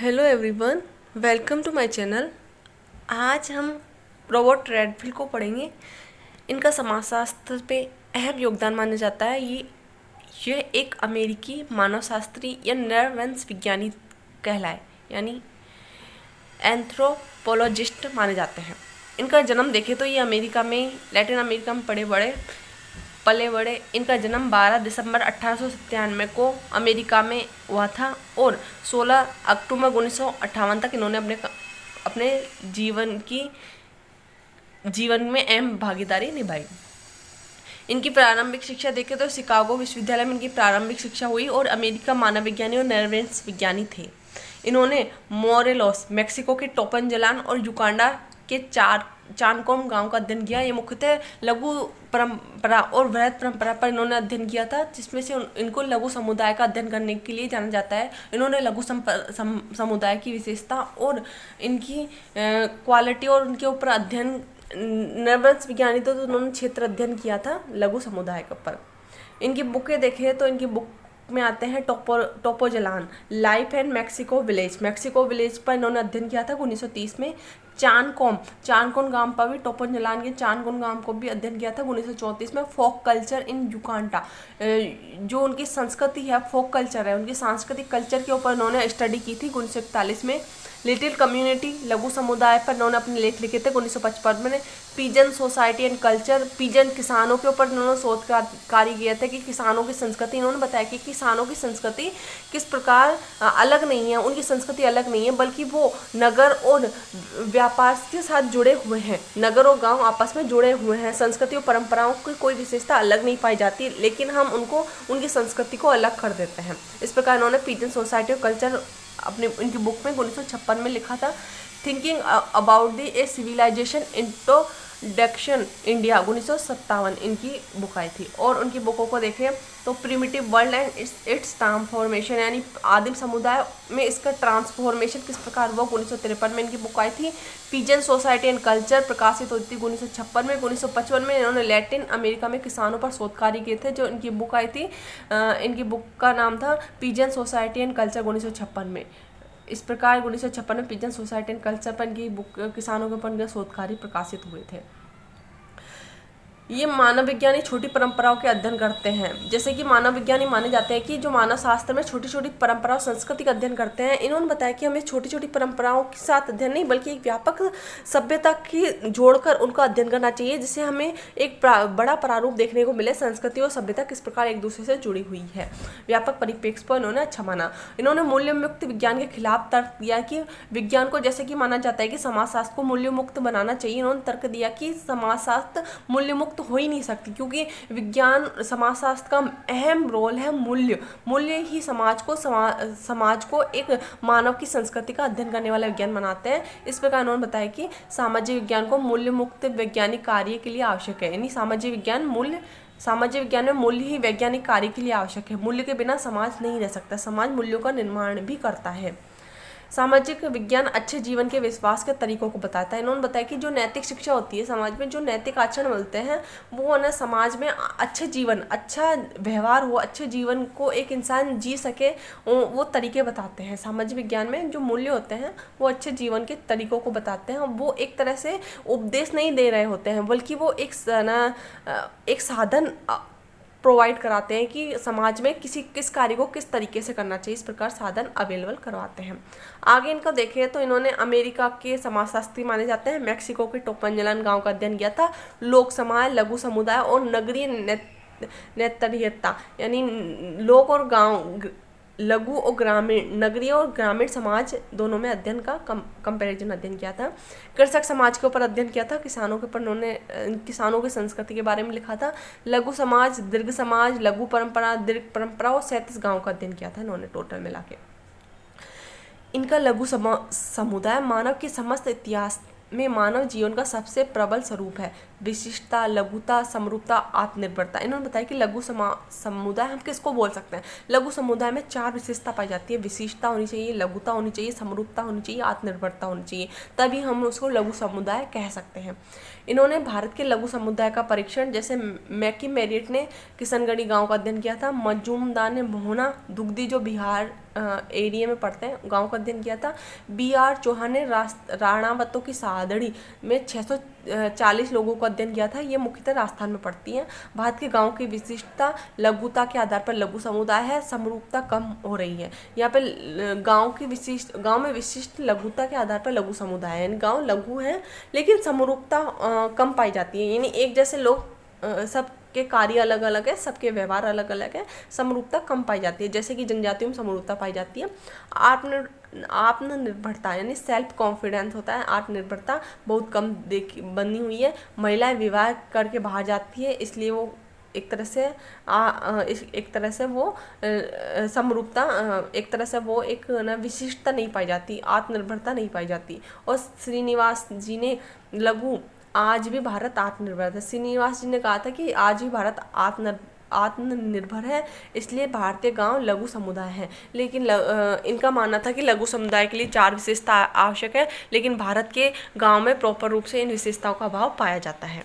Hello everyone, welcome to my channel. आज हम Robert Redfield को पढ़ेंगे। इनका समाजशास्त्र पे अहम योगदान माना जाता है। यह एक अमेरिकी मानवशास्त्री या नरवंश विज्ञानी कहलाए, यानी एंथ्रोपोलॉजिस्ट माने जाते हैं। इनका जन्म देखें तो ये अमेरिका में, लैटिन अमेरिका में पले बड़े। इनका जन्म 12 दिसंबर 1897 को अमेरिका में हुआ था और 16 अक्टूबर 1958 तक इन्होंने अपने जीवन में अहम भागीदारी निभाई। इनकी प्रारंभिक शिक्षा देखें तो शिकागो विश्वविद्यालय में इनकी प्रारंभिक शिक्षा हुई और अमेरिका मानव विज्ञानी और नरवंश विज्ञानी थे। इन्होंने मोरेलोस, मेक्सिको के टोपनजलान और युकांडा के चानकोम गांव का अध्ययन किया। ये मुख्यतः लघु परंपरा और वृहद परंपरा पर इन्होंने अध्ययन किया था, जिसमें से इनको लघु समुदाय का अध्ययन करने के लिए जाना जाता है। इन्होंने लघु समुदाय की विशेषता और इनकी क्वालिटी और उनके ऊपर अध्ययन, नरवंश विज्ञानी तो उन्होंने क्षेत्र अध्ययन किया था लघु समुदाय के ऊपर। इनकी बुकें देखें तो इनकी बुक में आते हैं टोपोजलान, लाइफ एंड मेक्सिको विलेज पर इन्होंने अध्ययन किया था 1930 में। चानकोम गांव पर भी, टोपोजलान के चानकोम गांव को भी अध्ययन किया था 1934 में। फोक कल्चर इन युकांडा, जो उनकी संस्कृति है, फोक कल्चर है, उनकी सांस्कृतिक कल्चर के ऊपर इन्होंने स्टडी की थी 1941 में। लिटिल कम्युनिटी, लघु समुदाय पर इन्होंने अपने लेख लिखे थे 1955 में। Peasant society and culture, peasant किसानों के ऊपर इन्होंने शोध कार्य किया था कि किसानों की संस्कृति, इन्होंने बताया कि किसानों की संस्कृति किस प्रकार अलग नहीं है, उनकी संस्कृति अलग नहीं है, बल्कि वो नगर और व्यापार के साथ जुड़े हुए हैं। नगर और गांव आपस में जुड़े हुए हैं। संस्कृति और परंपराओं की कोई विशेषता अलग नहीं पाई जाती, लेकिन हम उनकी संस्कृति को अलग कर देते हैं। इस प्रकार इन्होंने पीजन सोसाइटी और कल्चर इनकी बुक में 1956 में लिखा था। Thinking about the a civilization introduction India 1957 इनकी बुक आई थी। और उनकी बुकों को देखें तो primitive world and it's transformation, यानी आदिम समुदाय में इसका ट्रांसफॉर्मेशन किस प्रकार हुआ, 1953 में इनकी बुक आई थी। पीजन सोसाइटी एंड कल्चर प्रकाशित होती थी 1956 में। 1955 में इन्होंने लैटिन अमेरिका में किसानों पर शोध कार्य किए थे, जो इनकी बुक आई थी। इनकी बुक का नाम था पीजन सोसाइटी एंड कल्चर 1956 में। इस प्रकार 1956 में पीजन सोसाइटी एंड कल्चर पर इनकी बुक, किसानों के ऊपर शोध कार्य प्रकाशित हुए थे। ये मानव विज्ञानी छोटी परंपराओं के अध्ययन करते हैं। जैसे कि मानव विज्ञानी माने जाते हैं कि जो मानव शास्त्र में छोटी छोटी परंपरा और संस्कृति का अध्ययन करते हैं। इन्होंने बताया कि हमें छोटी छोटी परंपराओं के साथ अध्ययन नहीं, बल्कि एक व्यापक सभ्यता की जोड़कर उनका अध्ययन करना चाहिए, जिससे हमें एक बड़ा प्रारूप देखने को मिले, संस्कृति और सभ्यता किस प्रकार एक दूसरे से जुड़ी हुई है। व्यापक परिप्रेक्ष्य पर इन्होंने अच्छा माना। इन्होंने मूल्य मुक्त विज्ञान के खिलाफ तर्क दिया कि विज्ञान को, जैसे कि माना जाता है कि समाजशास्त्र को मूल्य मुक्त बनाना चाहिए, इन्होंने तर्क दिया कि समाजशास्त्र मूल्य मुक्त हो ही नहीं सकती, क्योंकि विज्ञान, समाजशास्त्र का अहम रोल है मूल्य ही समाज को एक मानव की संस्कृति का अध्ययन करने वाला विज्ञान बनाते हैं। इस प्रकार उन्होंने बताया कि सामाजिक विज्ञान को मूल्य मुक्त वैज्ञानिक कार्य के लिए आवश्यक है, यानी सामाजिक विज्ञान में मूल्य ही वैज्ञानिक कार्य के लिए आवश्यक है। मूल्य के बिना समाज नहीं रह सकता। समाज मूल्यों का निर्माण भी करता है। सामाजिक विज्ञान अच्छे जीवन के विश्वास के तरीकों को बताता है। इन्होंने बताया कि जो नैतिक शिक्षा होती है, समाज में जो नैतिक आचरण मिलते हैं, वो ना समाज में अच्छे जीवन, अच्छा व्यवहार हो, अच्छे जीवन को एक इंसान जी सके, वो तरीके बताते हैं। सामाजिक विज्ञान में जो मूल्य होते हैं वो अच्छे जीवन के तरीकों को बताते हैं। वो एक तरह से उपदेश नहीं दे रहे होते हैं, बल्कि वो एक साधन प्रोवाइड कराते हैं कि समाज में किस कार्य को किस तरीके से करना चाहिए। इस प्रकार साधन अवेलेबल करवाते हैं। आगे इनका देखें तो इन्होंने अमेरिका के समाजशास्त्री माने जाते हैं। मेक्सिको के टोपनजलान गांव का अध्ययन किया था। लोक समाज, लघु समुदाय और नगरीय नेतृत्वता, यानी लोक और गांव, लघु और ग्रामीण, नगरीय और ग्रामीण समाज दोनों में अध्ययन का कंपैरिजन अध्ययन किया था। कृषक समाज के ऊपर अध्ययन किया था। किसानों के ऊपर उन्होंने किसानों की संस्कृति के बारे में लिखा था। लघु समाज, दीर्घ समाज, लघु परंपरा, दीर्घ परंपरा और 37 गाँव का अध्ययन किया था इन्होंने टोटल मिला के। इनका लघु समुदाय मानव के समस्त इतिहास में मानव जीवन का सबसे प्रबल स्वरूप है। विशिष्टता, लघुता, समरूपता, आत्मनिर्भरता। इन्होंने बताया कि लघु समुदाय हम किसको बोल सकते हैं। लघु समुदाय में 4 विशेषता पाई जाती है। विशिष्टता होनी चाहिए, लघुता होनी चाहिए, समरूपता होनी चाहिए, आत्मनिर्भरता होनी चाहिए, तभी हम उसको लघु समुदाय कह सकते हैं। इन्होंने भारत के लघु समुदाय का परीक्षण, जैसे मैकी मेरिट ने किशनगढ़ी गाँव का अध्ययन किया था, मजूमदार ने मोहना दुग्धी जो बिहार एरिया में पड़ते हैं, गांव का अध्ययन किया था। B.R. चौहान ने राणावतों की सादड़ी में 640 लोगों का अध्ययन किया था। ये मुख्यतः राजस्थान में पड़ती हैं। भारत के गांव की विशिष्टता लघुता के आधार पर लघु समुदाय है, समरूपता कम हो रही है। यहाँ पे गांव में विशिष्ट लघुता के आधार पर लघु समुदाय है, यानी गांव लघु है लेकिन समरूपता कम पाई जाती है, यानी एक जैसे लोग सबके कार्य अलग अलग है, सबके व्यवहार अलग अलग है, समरूपता कम पाई जाती है। जैसे कि जनजातियों में समरूपता पाई जाती है। आत्मनिर्भरता यानी सेल्फ कॉन्फिडेंस होता है, आत्मनिर्भरता बहुत कम बनी हुई है। महिलाएं विवाह करके बाहर जाती है, इसलिए वो एक तरह से वो समरूपता, एक तरह से वो एक ना विशिष्टता नहीं पाई जाती, आत्मनिर्भरता नहीं पाई जाती। और श्रीनिवास जी ने आज भी भारत आत्मनिर्भर है। श्रीनिवास जी ने कहा था कि आज भी भारत आत्मनिर्भर है, इसलिए भारतीय गांव लघु समुदाय है। लेकिन इनका मानना था कि लघु समुदाय के लिए 4 विशेषता आवश्यक है, लेकिन भारत के गांव में प्रॉपर रूप से इन विशेषताओं का अभाव पाया जाता है।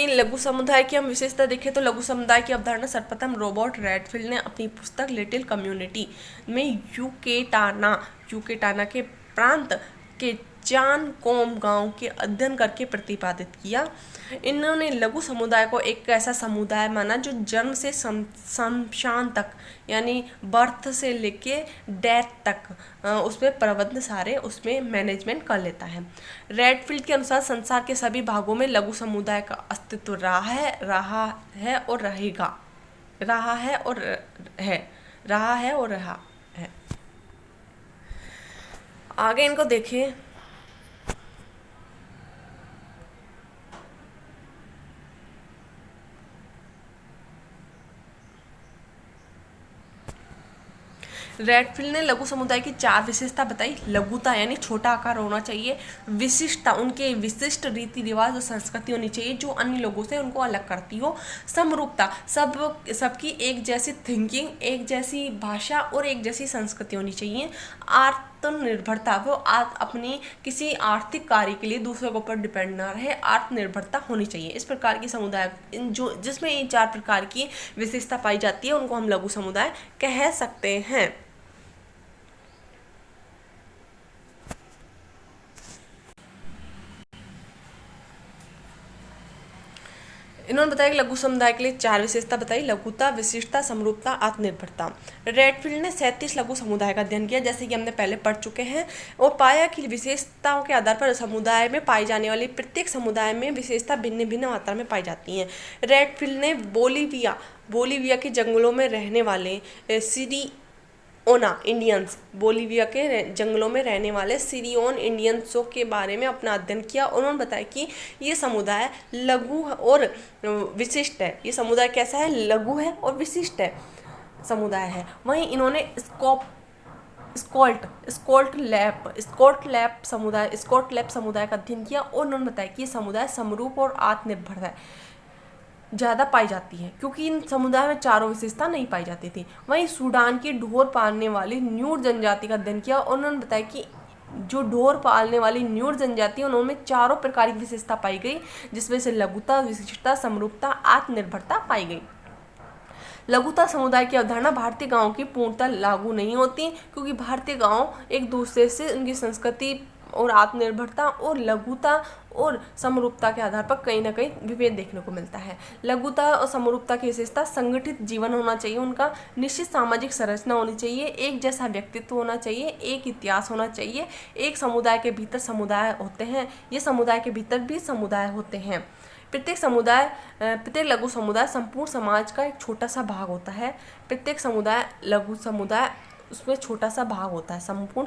लघु समुदाय की हम विशेषता देखें तो लघु समुदाय की अवधारणा सर्वप्रथम रॉबर्ट रेडफील्ड ने अपनी पुस्तक लिटिल कम्युनिटी में यूकेटाना के प्रांत के चान कोम गांव के अध्ययन करके प्रतिपादित किया। इन्होंने लघु समुदाय को एक ऐसा समुदाय माना जो जन्म से शमशान तक, यानी बर्थ से लेके डेथ तक उसमें प्रबंध सारे उसमें मैनेजमेंट कर लेता है। रेडफील्ड के अनुसार संसार के सभी भागों में लघु समुदाय का अस्तित्व रहा है और रहा है। आगे इनको देखिए। रेडफील्ड ने लघु समुदाय की 4 विशेषता बताई। लघुता यानी छोटा आकार होना चाहिए। विशिष्टता, उनके विशिष्ट रीति रिवाज और संस्कृति होनी चाहिए जो अन्य लोगों से उनको अलग करती हो। समरूपता, सबकी एक जैसी थिंकिंग, एक जैसी भाषा और एक जैसी संस्कृति होनी चाहिए। आत्मनिर्भरता, वो अपनी किसी आर्थिक कार्य के लिए दूसरों के ऊपर डिपेंड ना रहे, आत्मनिर्भरता होनी चाहिए। इस प्रकार की समुदाय जिसमें ये 4 प्रकार की विशेषता पाई जाती है उनको हम लघु समुदाय कह सकते हैं। इन्होंने बताया कि लघु समुदाय के लिए 4 विशेषता बताई। लघुता, विशिष्टता, समरूपता, आत्मनिर्भरता। रेडफील्ड ने 37 लघु समुदाय का अध्ययन किया, जैसे कि हमने पहले पढ़ चुके हैं, और पाया कि विशेषताओं के आधार पर समुदाय में पाई जाने वाली प्रत्येक समुदाय में विशेषता भिन्न भिन्न मात्रा में पाई जाती हैं। रेडफील्ड ने बोलीविया के जंगलों में रहने वाले बोलीविया के जंगलों में रहने वाले सिरियोन इंडियंसों के बारे में अपना अध्ययन किया। उन्होंने बताया कि ये समुदाय लघु और विशिष्ट है। ये समुदाय कैसा है? लघु है और विशिष्ट है समुदाय है। वहीं इन्होंने स्कॉट लैप समुदाय का अध्ययन किया और उन्होंने बताया कि ये समुदाय समरूप और आत्मनिर्भर है, ज़्यादा पाई जाती है, क्योंकि इन समुदाय में 4 विशेषता नहीं पाई जाती थी। वहीं सूडान की ढोर पालने वाली न्यूर जनजाति का अध्ययन किया और उन्होंने बताया कि जो ढोर पालने वाली न्यूर जनजाति उनमें 4 प्रकार की विशेषता पाई गई, जिसमें से लघुता, विशिष्टता, समरूपता, आत्मनिर्भरता पाई गई। लघुता समुदाय की अवधारणा भारतीय गांवों की पूर्णतः लागू नहीं होती, क्योंकि भारतीय गांव एक दूसरे से उनकी संस्कृति और आत्मनिर्भरता और लघुता और समरूपता के आधार पर कहीं ना कहीं विभेद देखने को मिलता है। लघुता और समरूपता की विशेषता संगठित जीवन होना चाहिए, उनका निश्चित सामाजिक संरचना होनी चाहिए, एक जैसा व्यक्तित्व होना चाहिए, एक इतिहास होना चाहिए। एक समुदाय के भीतर समुदाय होते हैं, ये समुदाय के भीतर भी समुदाय होते हैं। प्रत्येक लघु समुदाय संपूर्ण समाज का एक छोटा सा भाग होता है। प्रत्येक लघु समुदाय उसमें छोटा सा भाग होता है, संपूर्ण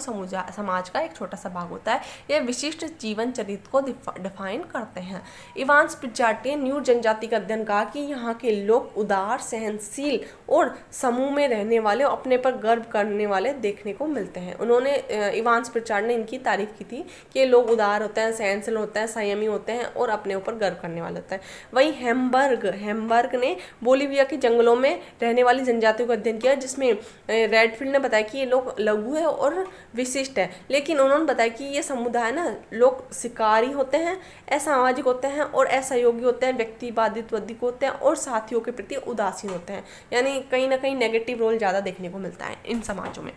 समाज का एक छोटा सा भाग होता है। यह विशिष्ट जीवन चरित्र को डिफाइन करते हैं। इवांस प्रिचार्ड ने न्यूर जनजाति का अध्ययन कहा कि यहाँ के लोग उदार, सहनशील और समूह में रहने वाले, अपने पर गर्व करने वाले देखने को मिलते हैं। उन्होंने इवांस प्रिचार्ड ने इनकी तारीफ की थी कि ये लोग उदार होते हैं, सहनशील होते हैं, संयमी होते हैं और अपने ऊपर गर्व करने वाले होते हैं। वहीं हेम्बर्ग ने बोलीविया के जंगलों में रहने वाली जनजातियों का अध्ययन किया, जिसमें रेडफील्ड ने बताया कि ये लोग लघु है और विशिष्ट है, लेकिन उन्होंने बताया कि ये समुदाय ना लोग शिकारी होते हैं, असामाजिक होते हैं और असहयोगी होते हैं, व्यक्तिवादित्ववादी होते हैं और साथियों के प्रति उदासीन होते हैं। यानी कहीं ना कहीं नेगेटिव रोल ज़्यादा देखने को मिलता है इन समाजों में।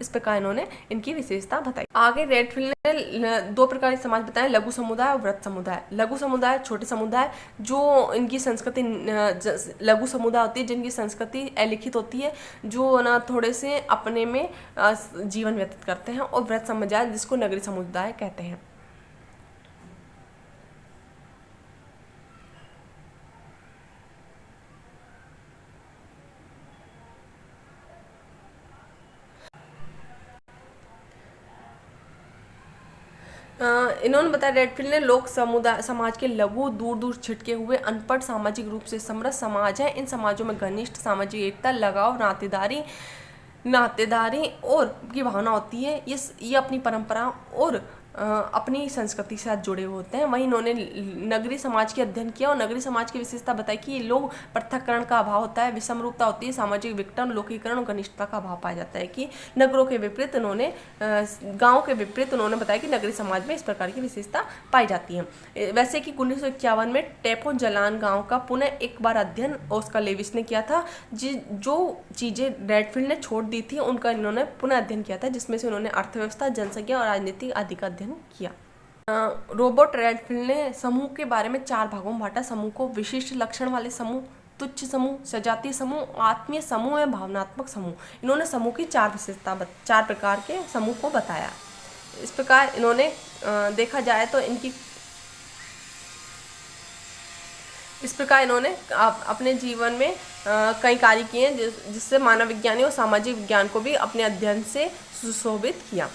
इस प्रकार इन्होंने इनकी विशेषता बताई। आगे रेडफील्ड ने 2 प्रकार के समाज बताए, लघु समुदाय और वृहत समुदाय। लघु समुदाय छोटे समुदाय जो इनकी संस्कृति लघु समुदाय होती है जिनकी संस्कृति अलिखित होती है, जो ना थोड़े से अपने में जीवन व्यतीत करते हैं, और वृहत समुदाय जिसको नगरीय समुदाय कहते हैं। इन्होंने बताया रेडफील्ड ने लोग समुदाय समाज के लघु दूर दूर छिटके हुए अनपढ़ सामाजिक रूप से समृद्ध समाज है। इन समाजों में घनिष्ठ सामाजिक एकता, लगाव, नातेदारी और की भावना होती है। ये अपनी परंपरा और अपनी संस्कृति के साथ जुड़े हुए होते हैं। वहीं इन्होंने नगरीय समाज के अध्ययन किया और नगरीय समाज की विशेषता बताई कि ये लोग पृथक्करण का अभाव होता है, विषमरूपता होती है, सामाजिक विघटन, लोकीकरण और घनिष्ठता का अभाव पाया जाता है। कि नगरों के विपरीत उन्होंने गाँव के विपरीत उन्होंने बताया कि नगरीय समाज में इस प्रकार की विशेषता पाई जाती है। वैसे कि 1951 में टेपो जलान गाँव का पुनः एक बार अध्ययन ऑस्कर लेविस ने किया था। जो चीज़ें रेडफील्ड ने छोड़ दी थी उनका इन्होंने पुनः अध्ययन किया था, जिसमें से उन्होंने अर्थव्यवस्था, जनसंख्या और राजनीतिक आदि का अध्ययन किया। रॉबर्ट रेडफील्ड ने समूह के बारे में 4 भागों में बांटा। समूह को विशिष्ट लक्षण वाले समूह, तुच्छ समूह, सजातीय समूह, आत्मीय समूह एवं भावनात्मक समूह। इन्होंने समूह की 4 प्रकार के समूह को बताया। इस प्रकार इन्होंने देखा जाए तो इस प्रकार इन्होंने अपने जीवन में कई कार्य किए जिससे मानव विज्ञानी और सामाजिक विज्ञान को भी अपने अध्ययन से सुशोभित किया।